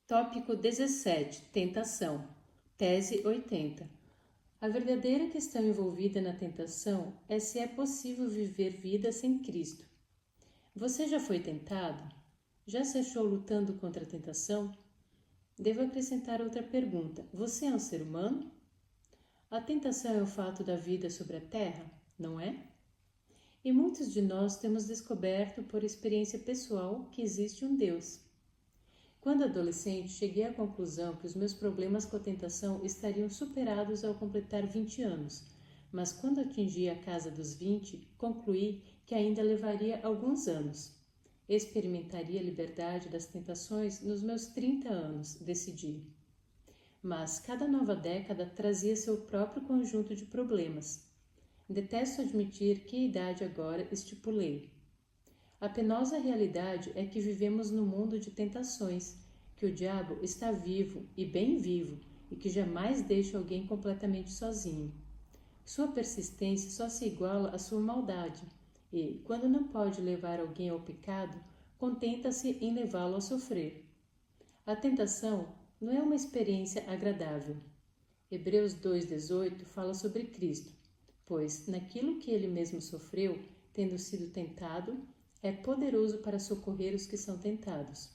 Tópico 17. Tentação. Tese 80. A verdadeira questão envolvida na tentação é se é possível viver vida sem Cristo. Você já foi tentado? Já se achou lutando contra a tentação? Devo acrescentar outra pergunta. Você é um ser humano? A tentação é o fato da vida sobre a Terra, não é? E muitos de nós temos descoberto por experiência pessoal que existe um Deus. Quando adolescente, cheguei à conclusão que os meus problemas com a tentação estariam superados ao completar 20 anos, mas quando atingi a casa dos 20, concluí que ainda levaria alguns anos. Experimentaria a liberdade das tentações nos meus 30 anos, decidi. Mas cada nova década trazia seu próprio conjunto de problemas. Detesto admitir que idade agora estipulei. A penosa realidade é que vivemos num mundo de tentações, que o diabo está vivo e bem vivo e que jamais deixa alguém completamente sozinho. Sua persistência só se iguala à sua maldade e, quando não pode levar alguém ao pecado, contenta-se em levá-lo a sofrer. A tentação não é uma experiência agradável. Hebreus 2,18 fala sobre Cristo, pois naquilo que ele mesmo sofreu, tendo sido tentado, é poderoso para socorrer os que são tentados.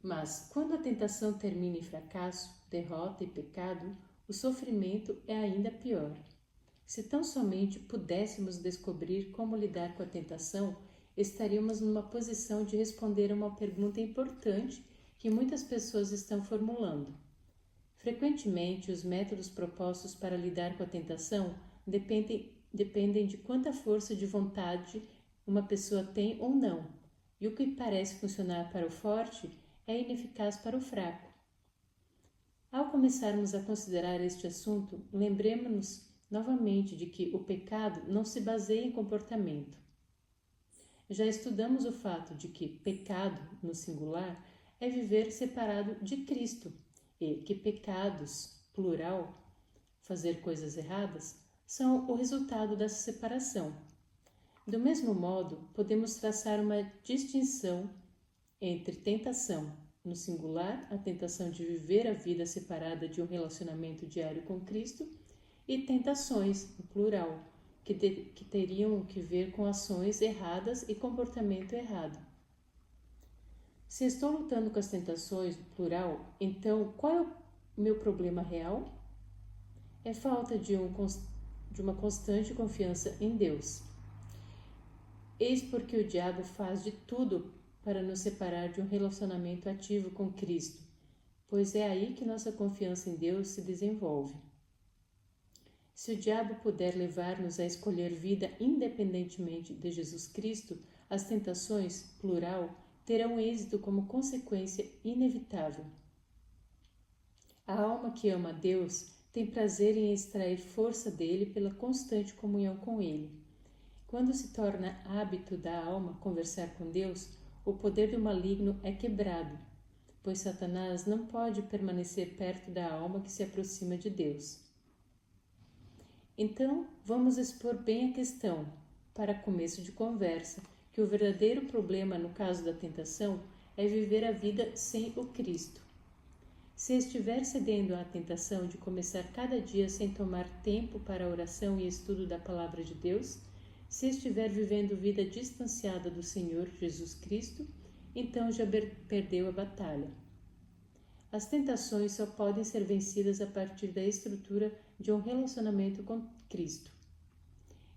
Mas, quando a tentação termina em fracasso, derrota e pecado, o sofrimento é ainda pior. Se tão somente pudéssemos descobrir como lidar com a tentação, estaríamos numa posição de responder a uma pergunta importante que muitas pessoas estão formulando. Frequentemente, os métodos propostos para lidar com a tentação dependem de quanta força de vontade uma pessoa tem ou não, e o que parece funcionar para o forte é ineficaz para o fraco. Ao começarmos a considerar este assunto, lembremos-nos novamente de que o pecado não se baseia em comportamento. Já estudamos o fato de que pecado, no singular, é viver separado de Cristo e que pecados, plural, fazer coisas erradas, são o resultado dessa separação. Do mesmo modo, podemos traçar uma distinção entre tentação, no singular, a tentação de viver a vida separada de um relacionamento diário com Cristo, e tentações, no plural, que teriam que ver com ações erradas e comportamento errado. Se estou lutando com as tentações, no plural, então qual é o meu problema real? É falta de uma constante confiança em Deus. Eis porque o diabo faz de tudo para nos separar de um relacionamento ativo com Cristo, pois é aí que nossa confiança em Deus se desenvolve. Se o diabo puder levar-nos a escolher vida independentemente de Jesus Cristo, as tentações, plural, terão êxito como consequência inevitável. A alma que ama a Deus tem prazer em extrair força dele pela constante comunhão com ele. Quando se torna hábito da alma conversar com Deus, o poder do maligno é quebrado, pois Satanás não pode permanecer perto da alma que se aproxima de Deus. Então, vamos expor bem a questão, para começo de conversa, que o verdadeiro problema no caso da tentação é viver a vida sem o Cristo. Se estiver cedendo à tentação de começar cada dia sem tomar tempo para a oração e estudo da Palavra de Deus, se estiver vivendo vida distanciada do Senhor Jesus Cristo, então já perdeu a batalha. As tentações só podem ser vencidas a partir da estrutura de um relacionamento com Cristo.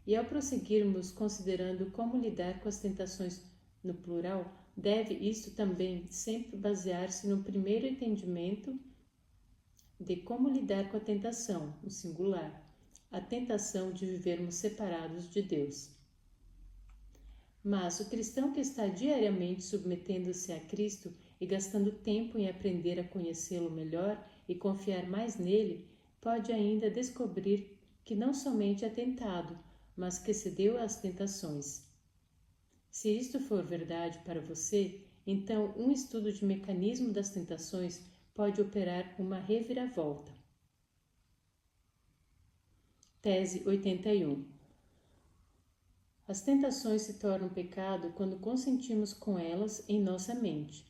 E ao prosseguirmos considerando como lidar com as tentações no plural, deve isto também sempre basear-se no primeiro entendimento de como lidar com a tentação, no singular, a tentação de vivermos separados de Deus. Mas o cristão que está diariamente submetendo-se a Cristo e gastando tempo em aprender a conhecê-lo melhor e confiar mais nele, pode ainda descobrir que não somente é tentado, mas que cedeu às tentações. Se isto for verdade para você, então um estudo de mecanismo das tentações pode operar uma reviravolta. Tese 81. As tentações se tornam pecado quando consentimos com elas em nossa mente.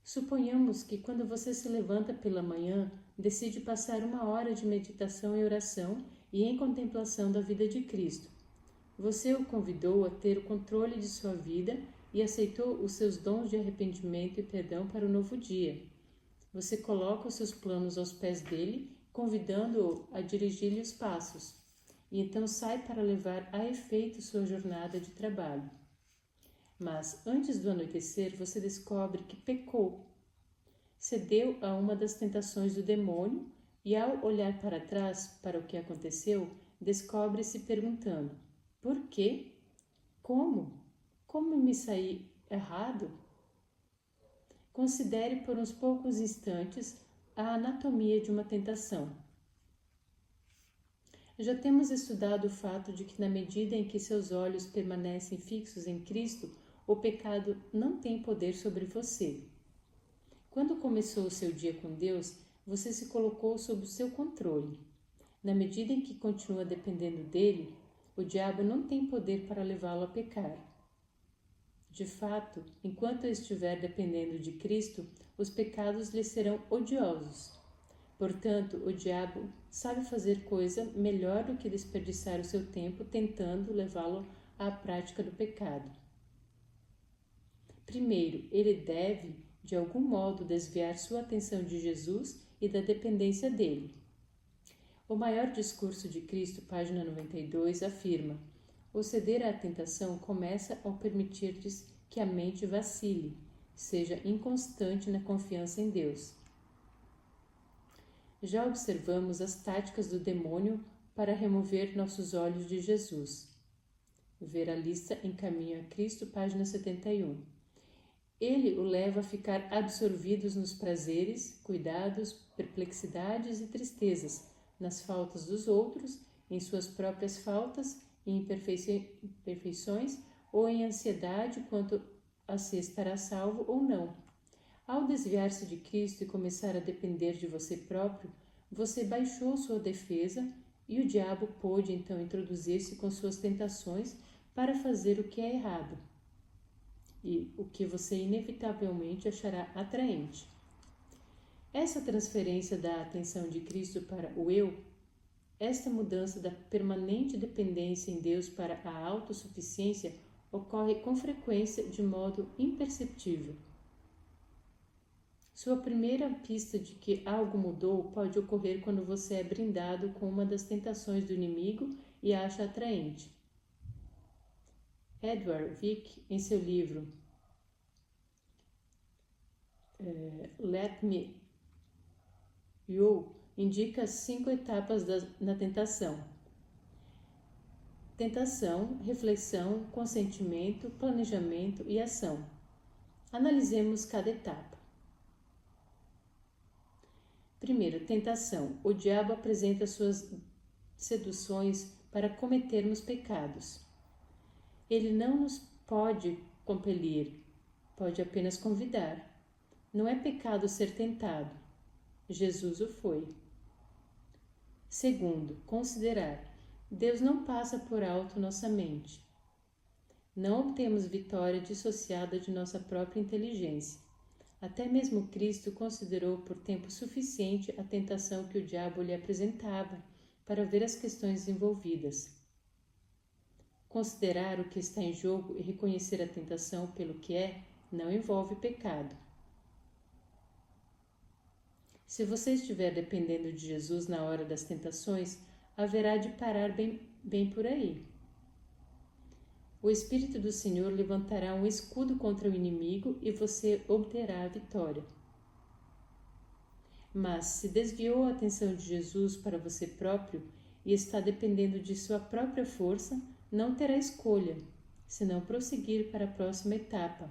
Suponhamos que quando você se levanta pela manhã, decide passar 1 hora de meditação e oração e em contemplação da vida de Cristo. Você o convidou a ter o controle de sua vida e aceitou os seus dons de arrependimento e perdão para o novo dia. Você coloca os seus planos aos pés dele, convidando-o a dirigir-lhe os passos, e então sai para levar a efeito sua jornada de trabalho. Mas, antes do anoitecer, você descobre que pecou. Cedeu a uma das tentações do demônio e, ao olhar para trás para o que aconteceu, descobre-se perguntando: por quê? Como? Como me saí errado? Considere por uns poucos instantes a anatomia de uma tentação. Já temos estudado o fato de que, na medida em que seus olhos permanecem fixos em Cristo, o pecado não tem poder sobre você. Quando começou o seu dia com Deus, você se colocou sob o seu controle. Na medida em que continua dependendo dele, o diabo não tem poder para levá-lo a pecar. De fato, enquanto estiver dependendo de Cristo, os pecados lhe serão odiosos. Portanto, o diabo sabe fazer coisa melhor do que desperdiçar o seu tempo tentando levá-lo à prática do pecado. Primeiro, ele deve, de algum modo, desviar sua atenção de Jesus e da dependência dele. O Maior Discurso de Cristo, página 92, afirma: o ceder à tentação começa ao permitir-lhes que a mente vacile, seja inconstante na confiança em Deus. Já observamos as táticas do demônio para remover nossos olhos de Jesus. Ver a lista em Caminho a Cristo, página 71. Ele o leva a ficar absorvidos nos prazeres, cuidados, perplexidades e tristezas, nas faltas dos outros, em suas próprias faltas e imperfeições, ou em ansiedade quanto a se estará salvo ou não. Ao desviar-se de Cristo e começar a depender de você próprio, você baixou sua defesa e o diabo pôde então introduzir-se com suas tentações para fazer o que é errado e o que você inevitavelmente achará atraente. Essa transferência da atenção de Cristo para o eu, esta mudança da permanente dependência em Deus para a autossuficiência ocorre com frequência de modo imperceptível. Sua primeira pista de que algo mudou pode ocorrer quando você é brindado com uma das tentações do inimigo e a acha atraente. Edward Vick, em seu livro Let Me You, indica 5 etapas na tentação: tentação, reflexão, consentimento, planejamento e ação. Analisemos cada etapa. Primeiro, tentação. O diabo apresenta suas seduções para cometermos pecados. Ele não nos pode compelir, pode apenas convidar. Não é pecado ser tentado. Jesus o foi. Segundo, considerar. Deus não passa por alto nossa mente. Não obtemos vitória dissociada de nossa própria inteligência. Até mesmo Cristo considerou por tempo suficiente a tentação que o diabo lhe apresentava para ver as questões envolvidas. Considerar o que está em jogo e reconhecer a tentação pelo que é, não envolve pecado. Se você estiver dependendo de Jesus na hora das tentações, haverá de parar bem por aí. O Espírito do Senhor levantará um escudo contra o inimigo e você obterá a vitória. Mas, se desviou a atenção de Jesus para você próprio e está dependendo de sua própria força, não terá escolha, senão prosseguir para a próxima etapa,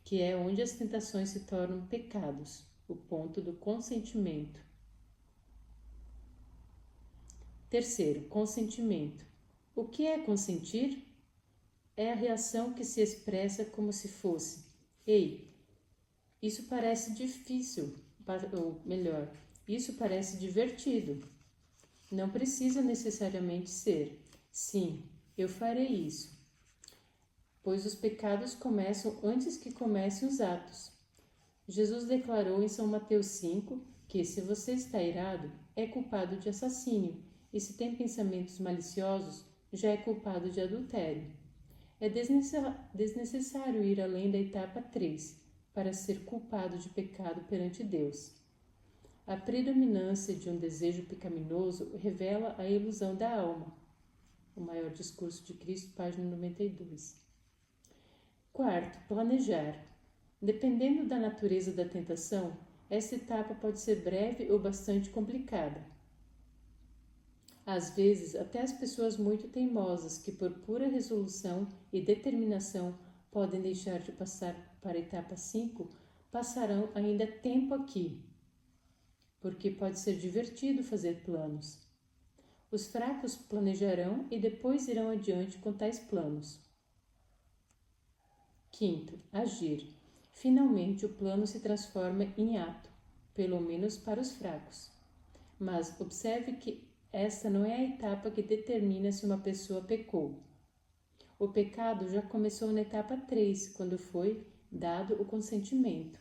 que é onde as tentações se tornam pecados, o ponto do consentimento. Terceiro, consentimento. O que é consentir? É a reação que se expressa como se fosse: ei, isso parece difícil, ou melhor, isso parece divertido. Não precisa necessariamente ser: sim, eu farei isso. Pois os pecados começam antes que comecem os atos. Jesus declarou em São Mateus 5 que, se você está irado, é culpado de assassínio, e se tem pensamentos maliciosos, já é culpado de adultério. É desnecessário ir além da etapa 3 para ser culpado de pecado perante Deus. A predominância de um desejo pecaminoso revela a ilusão da alma. O Maior Discurso de Cristo, página 92. Quarto, planejar. Dependendo da natureza da tentação, essa etapa pode ser breve ou bastante complicada. Às vezes, até as pessoas muito teimosas, que por pura resolução e determinação podem deixar de passar para a etapa 5, passarão ainda tempo aqui, porque pode ser divertido fazer planos. Os fracos planejarão e depois irão adiante com tais planos. Quinto, agir. Finalmente, o plano se transforma em ato, pelo menos para os fracos. Mas observe que esta não é a etapa que determina se uma pessoa pecou. O pecado já começou na etapa 3, quando foi dado o consentimento.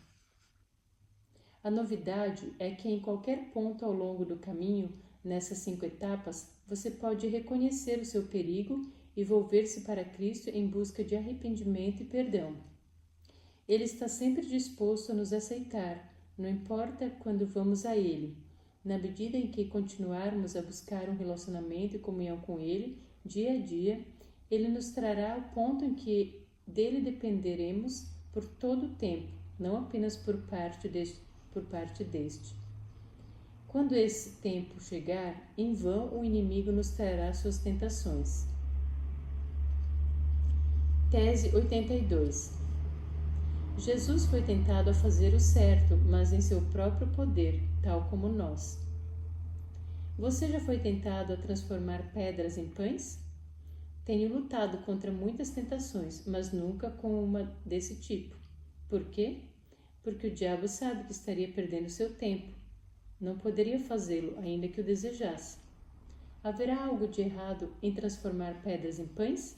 A novidade é que em qualquer ponto ao longo do caminho, nessas 5 etapas, você pode reconhecer o seu perigo e volver-se para Cristo em busca de arrependimento e perdão. Ele está sempre disposto a nos aceitar, não importa quando vamos a Ele. Na medida em que continuarmos a buscar um relacionamento e comunhão com Ele, dia a dia, Ele nos trará ao ponto em que dele dependeremos por todo o tempo, não apenas por parte deste. Quando esse tempo chegar, em vão o inimigo nos trará suas tentações. Tese 82. Jesus foi tentado a fazer o certo, mas em seu próprio poder, tal como nós. Você já foi tentado a transformar pedras em pães? Tenho lutado contra muitas tentações, mas nunca com uma desse tipo. Por quê? Porque o diabo sabe que estaria perdendo seu tempo. Não poderia fazê-lo, ainda que o desejasse. Haverá algo de errado em transformar pedras em pães?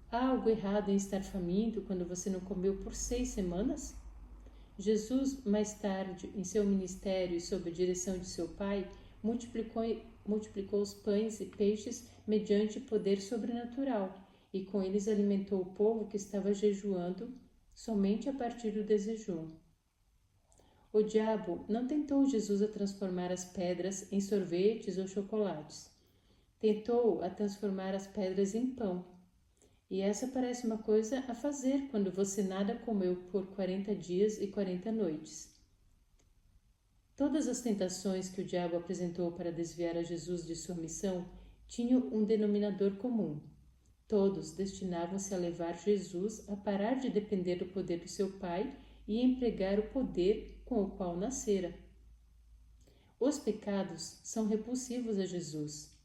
Há algo errado em estar faminto quando você não comeu por 6 semanas? Jesus, mais tarde, em seu ministério e sob a direção de seu Pai, multiplicou os pães e peixes mediante poder sobrenatural, e com eles alimentou o povo que estava jejuando somente a partir do desjejum. O diabo não tentou Jesus a transformar as pedras em sorvetes ou chocolates. Tentou a transformar as pedras em pão. E essa parece uma coisa a fazer quando você nada comeu por 40 dias e 40 noites. Todas as tentações que o diabo apresentou para desviar a Jesus de sua missão tinham um denominador comum. Todos destinavam-se a levar Jesus a parar de depender do poder do seu Pai e empregar o poder com o qual nascera. Os pecados são repulsivos a Jesus.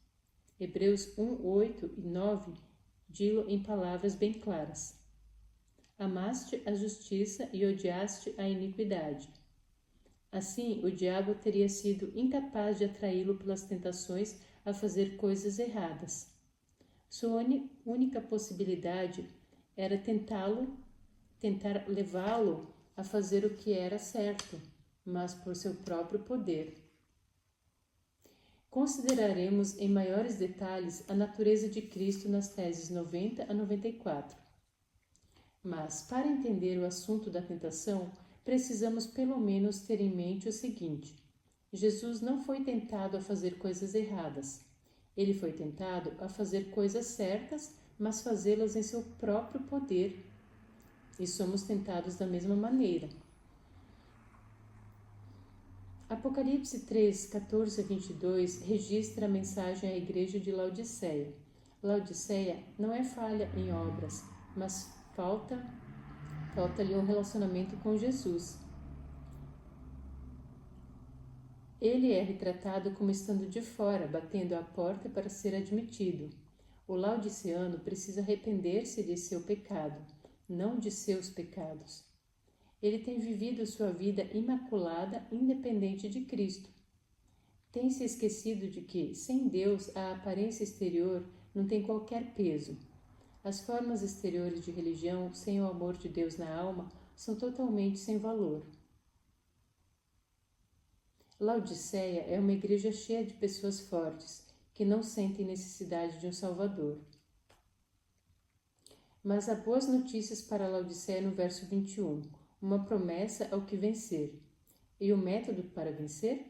Hebreus 1, 8 e 9 dilo em palavras bem claras. Amaste a justiça e odiaste a iniquidade. Assim, o diabo teria sido incapaz de atraí-lo pelas tentações a fazer coisas erradas. Sua única possibilidade era tentar levá-lo a fazer o que era certo, mas por seu próprio poder. Consideraremos em maiores detalhes a natureza de Cristo nas teses 90 a 94. Mas, para entender o assunto da tentação, precisamos pelo menos ter em mente o seguinte: Jesus não foi tentado a fazer coisas erradas. Ele foi tentado a fazer coisas certas, mas fazê-las em seu próprio poder. E somos tentados da mesma maneira. Apocalipse 3, 14 a 22 registra a mensagem à igreja de Laodiceia. Laodiceia não é falha em obras, mas falta-lhe um relacionamento com Jesus. Ele é retratado como estando de fora, batendo à porta para ser admitido. O laodiceano precisa arrepender-se de seu pecado, não de seus pecados. Ele tem vivido sua vida imaculada, independente de Cristo. Tem se esquecido de que, sem Deus, a aparência exterior não tem qualquer peso. As formas exteriores de religião, sem o amor de Deus na alma, são totalmente sem valor. Laodiceia é uma igreja cheia de pessoas fortes, que não sentem necessidade de um Salvador. Mas há boas notícias para Laodiceia no verso 21, uma promessa ao que vencer. E o método para vencer?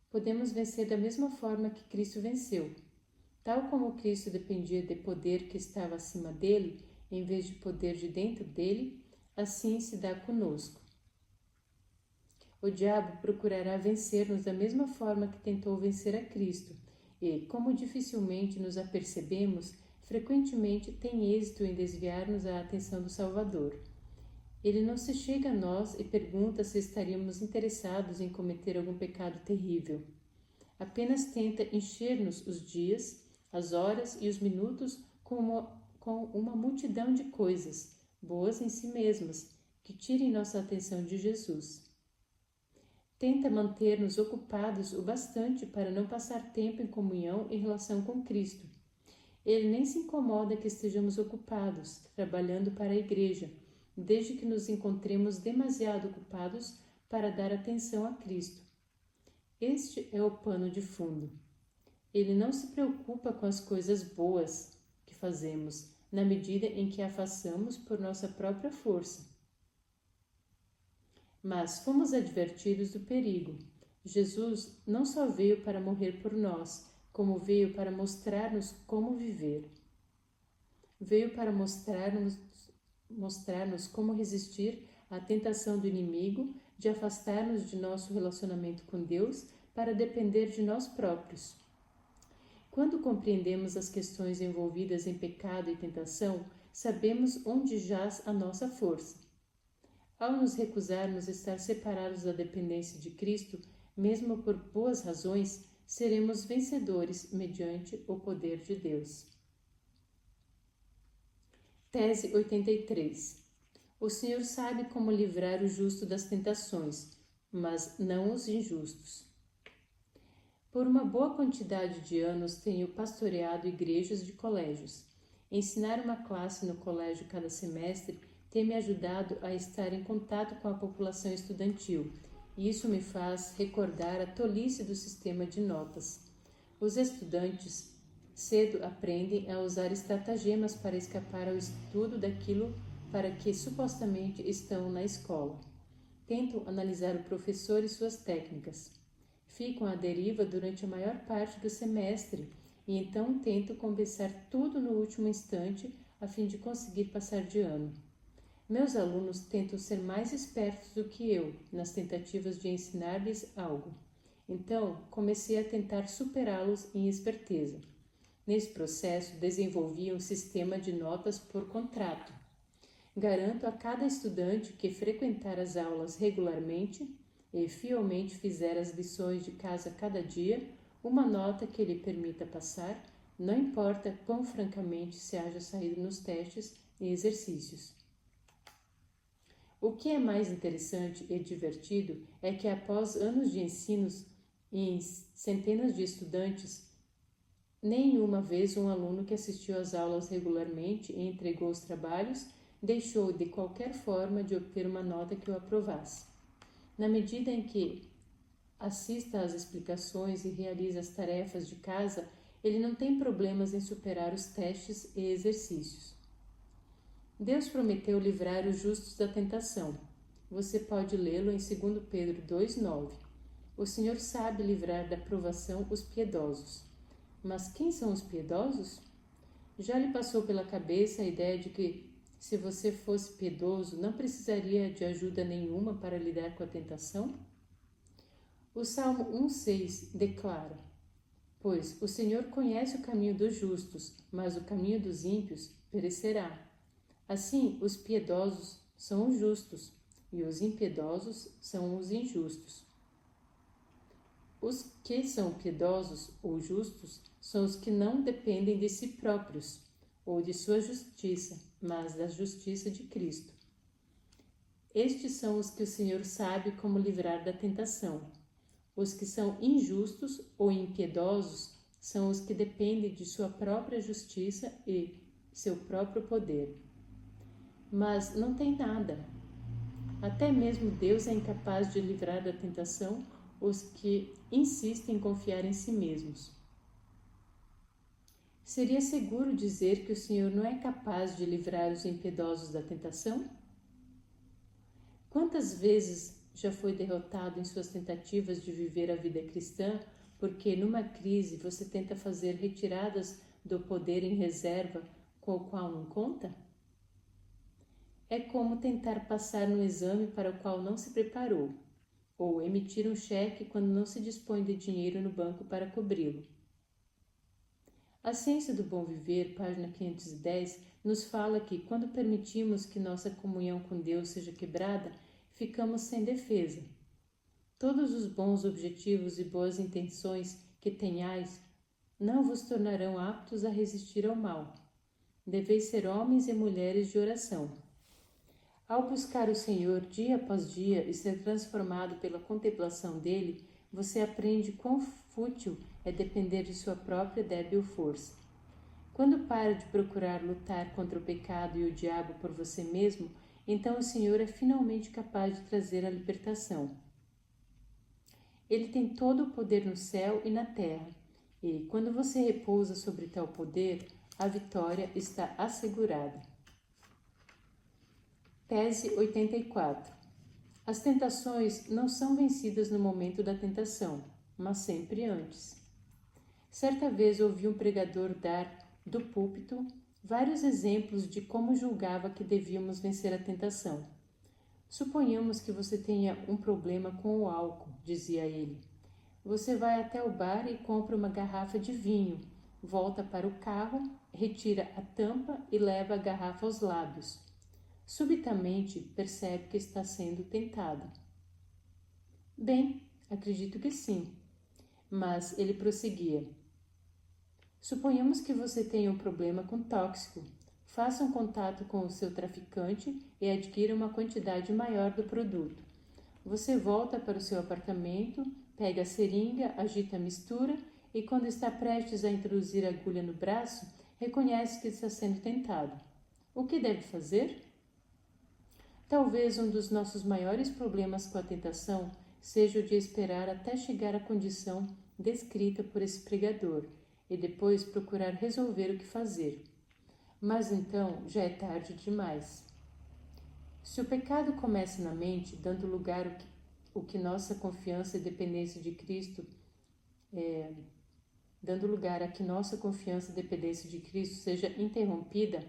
Podemos vencer da mesma forma que Cristo venceu. Tal como Cristo dependia de poder que estava acima dele, em vez de poder de dentro dele, assim se dá conosco. O diabo procurará vencer-nos da mesma forma que tentou vencer a Cristo, e, como dificilmente nos apercebemos, frequentemente tem êxito em desviar-nos a atenção do Salvador. Ele não se chega a nós e pergunta se estaríamos interessados em cometer algum pecado terrível. Apenas tenta encher-nos os dias, as horas e os minutos com uma multidão de coisas, boas em si mesmas, que tirem nossa atenção de Jesus. Tenta manter-nos ocupados o bastante para não passar tempo em comunhão e relação com Cristo. Ele nem se incomoda que estejamos ocupados, trabalhando para a igreja, desde que nos encontremos demasiado ocupados para dar atenção a Cristo. Este é o pano de fundo. Ele não se preocupa com as coisas boas que fazemos, na medida em que a façamos por nossa própria força. Mas fomos advertidos do perigo. Jesus não só veio para morrer por nós, como veio para mostrar-nos como viver. Veio para mostrar-nos como resistir à tentação do inimigo de afastar-nos de nosso relacionamento com Deus para depender de nós próprios. Quando compreendemos as questões envolvidas em pecado e tentação, sabemos onde jaz a nossa força. Ao nos recusarmos a estar separados da dependência de Cristo, mesmo por boas razões, seremos vencedores mediante o poder de Deus. Tese 83. O Senhor sabe como livrar o justo das tentações, mas não os injustos. Por uma boa quantidade de anos tenho pastoreado igrejas de colégios. Ensinar uma classe no colégio cada semestre tem me ajudado a estar em contato com a população estudantil, e isso me faz recordar a tolice do sistema de notas. Os estudantes cedo aprendem a usar estratagemas para escapar ao estudo daquilo para que supostamente estão na escola. Tentam analisar o professor e suas técnicas. Ficam à deriva durante a maior parte do semestre e então tentam compensar tudo no último instante a fim de conseguir passar de ano. Meus alunos tentam ser mais espertos do que eu nas tentativas de ensinar-lhes algo. Então, comecei a tentar superá-los em esperteza. Nesse processo, desenvolvi um sistema de notas por contrato. Garanto a cada estudante que frequentar as aulas regularmente e fielmente fizer as lições de casa cada dia, uma nota que lhe permita passar, não importa quão francamente se haja saído nos testes e exercícios. O que é mais interessante e divertido é que após anos de ensinos em centenas de estudantes, nenhuma vez um aluno que assistiu às aulas regularmente e entregou os trabalhos deixou de qualquer forma de obter uma nota que o aprovasse. Na medida em que assista às explicações e realiza as tarefas de casa, ele não tem problemas em superar os testes e exercícios. Deus prometeu livrar os justos da tentação. Você pode lê-lo em 2 Pedro 2,9. O Senhor sabe livrar da provação os piedosos. Mas quem são os piedosos? Já lhe passou pela cabeça a ideia de que, se você fosse piedoso, não precisaria de ajuda nenhuma para lidar com a tentação? O Salmo 1,6 declara: Pois o Senhor conhece o caminho dos justos, mas o caminho dos ímpios perecerá. Assim, os piedosos são os justos, e os impiedosos são os injustos. Os que são piedosos ou justos são os que não dependem de si próprios ou de sua justiça, mas da justiça de Cristo. Estes são os que o Senhor sabe como livrar da tentação. Os que são injustos ou impiedosos são os que dependem de sua própria justiça e seu próprio poder. Mas não tem nada. Até mesmo Deus é incapaz de livrar da tentação os que insistem em confiar em si mesmos. Seria seguro dizer que o Senhor não é capaz de livrar os impiedosos da tentação? Quantas vezes já foi derrotado em suas tentativas de viver a vida cristã porque, numa crise, você tenta fazer retiradas do poder em reserva com o qual não conta? É como tentar passar no exame para o qual não se preparou, ou emitir um cheque quando não se dispõe de dinheiro no banco para cobri-lo. A Ciência do Bom Viver, página 510, nos fala que, quando permitimos que nossa comunhão com Deus seja quebrada, ficamos sem defesa. Todos os bons objetivos e boas intenções que tenhais não vos tornarão aptos a resistir ao mal. Deveis ser homens e mulheres de oração. Ao buscar o Senhor dia após dia e ser transformado pela contemplação dele, você aprende quão fútil é depender de sua própria débil força. Quando para de procurar lutar contra o pecado e o diabo por você mesmo, então o Senhor é finalmente capaz de trazer a libertação. Ele tem todo o poder no céu e na terra, e, quando você repousa sobre tal poder, a vitória está assegurada. Tese 84. As tentações não são vencidas no momento da tentação, mas sempre antes. Certa vez ouvi um pregador dar, do púlpito, vários exemplos de como julgava que devíamos vencer a tentação. Suponhamos que você tenha um problema com o álcool, dizia ele. Você vai até o bar e compra uma garrafa de vinho, volta para o carro, retira a tampa e leva a garrafa aos lábios. Subitamente percebe que está sendo tentado. Bem, acredito que sim. Mas ele prosseguia. Suponhamos que você tenha um problema com tóxico. Faça um contato com o seu traficante e adquira uma quantidade maior do produto. Você volta para o seu apartamento, pega a seringa, agita a mistura e, quando está prestes a introduzir a agulha no braço, reconhece que está sendo tentado. O que deve fazer? Talvez um dos nossos maiores problemas com a tentação seja o de esperar até chegar à condição descrita por esse pregador e depois procurar resolver o que fazer. Mas então já é tarde demais. Se o pecado começa na mente, dando lugar ao que nossa confiança e dependência de Cristo seja interrompida,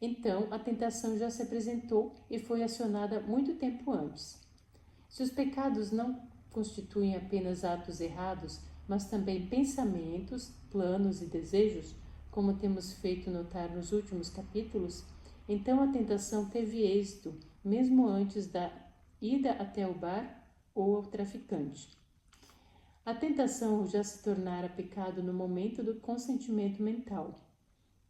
então a tentação já se apresentou e foi acionada muito tempo antes. Se os pecados não constituem apenas atos errados, mas também pensamentos, planos e desejos, como temos feito notar nos últimos capítulos, então a tentação teve êxito, mesmo antes da ida até o bar ou ao traficante. A tentação já se tornara pecado no momento do consentimento mental.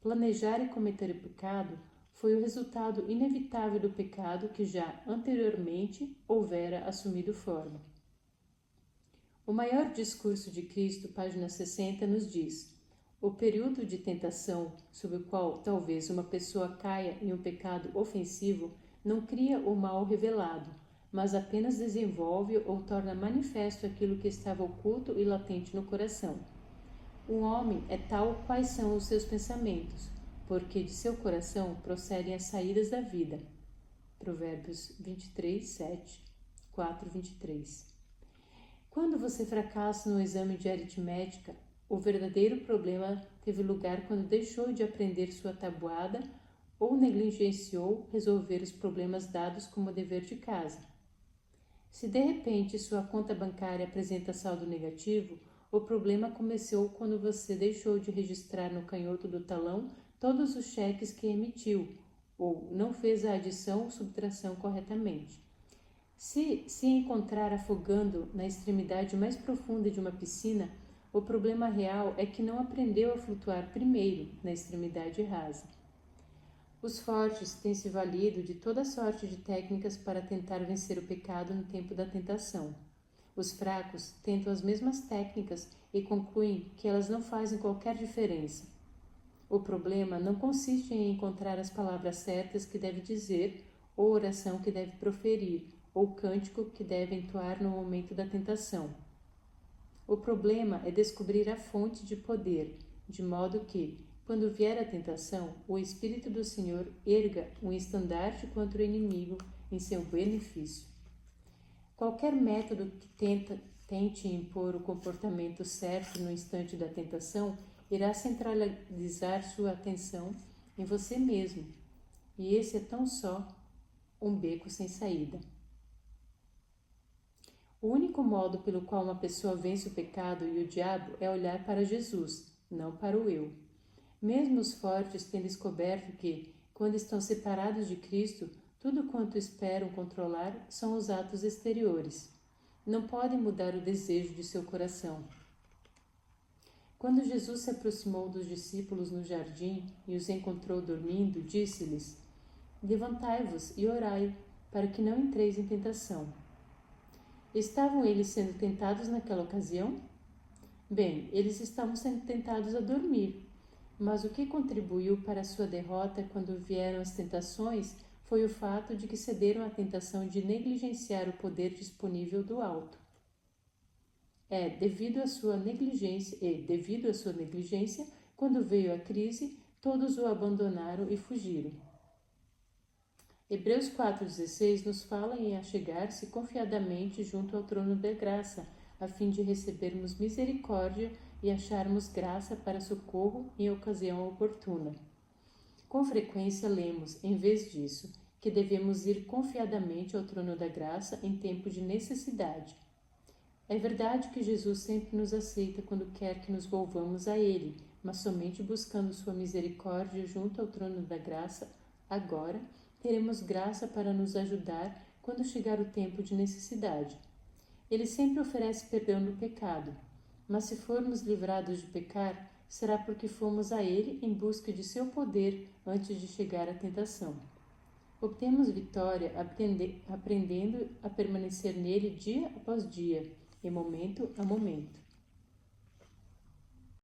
Planejar e cometer o pecado foi o resultado inevitável do pecado que já anteriormente houvera assumido forma. O maior discurso de Cristo, página 60, nos diz: o período de tentação sob o qual talvez uma pessoa caia em um pecado ofensivo não cria o mal revelado, mas apenas desenvolve ou torna manifesto aquilo que estava oculto e latente no coração. Um homem é tal quais são os seus pensamentos, porque de seu coração procedem as saídas da vida. Provérbios 23, 7, 4, 23. Quando você fracassa no exame de aritmética, o verdadeiro problema teve lugar quando deixou de aprender sua tabuada ou negligenciou resolver os problemas dados como dever de casa. Se de repente sua conta bancária apresenta saldo negativo, o problema começou quando você deixou de registrar no canhoto do talão todos os cheques que emitiu, ou não fez a adição ou subtração corretamente. Se encontrar afogando na extremidade mais profunda de uma piscina, o problema real é que não aprendeu a flutuar primeiro na extremidade rasa. Os fortes têm se valido de toda sorte de técnicas para tentar vencer o pecado no tempo da tentação. Os fracos tentam as mesmas técnicas e concluem que elas não fazem qualquer diferença. O problema não consiste em encontrar as palavras certas que deve dizer, ou oração que deve proferir, ou cântico que deve entoar no momento da tentação. O problema é descobrir a fonte de poder, de modo que, quando vier a tentação, o Espírito do Senhor erga um estandarte contra o inimigo em seu benefício. Qualquer método que tente impor o comportamento certo no instante da tentação irá centralizar sua atenção em você mesmo, e esse é tão só um beco sem saída. O único modo pelo qual uma pessoa vence o pecado e o diabo é olhar para Jesus, não para o eu. Mesmo os fortes têm descoberto que, quando estão separados de Cristo, tudo quanto esperam controlar são os atos exteriores. Não podem mudar o desejo de seu coração. Quando Jesus se aproximou dos discípulos no jardim e os encontrou dormindo, disse-lhes: Levantai-vos e orai, para que não entreis em tentação. Estavam eles sendo tentados naquela ocasião? Bem, eles estavam sendo tentados a dormir. Mas o que contribuiu para a sua derrota quando vieram as tentações foi o fato de que cederam à tentação de negligenciar o poder disponível do alto. Devido à sua negligência, quando veio a crise, todos o abandonaram e fugiram. Hebreus 4,16 nos fala em achegar-se confiadamente junto ao trono da graça, a fim de recebermos misericórdia e acharmos graça para socorro em ocasião oportuna. Com frequência lemos, em vez disso, que devemos ir confiadamente ao trono da graça em tempo de necessidade. É verdade que Jesus sempre nos aceita quando quer que nos volvamos a Ele, mas somente buscando sua misericórdia junto ao trono da graça, agora teremos graça para nos ajudar quando chegar o tempo de necessidade. Ele sempre oferece perdão do pecado, mas se formos livrados de pecar, será porque fomos a Ele em busca de seu poder antes de chegar à tentação. Obtemos vitória aprendendo a permanecer nele dia após dia, e momento a momento.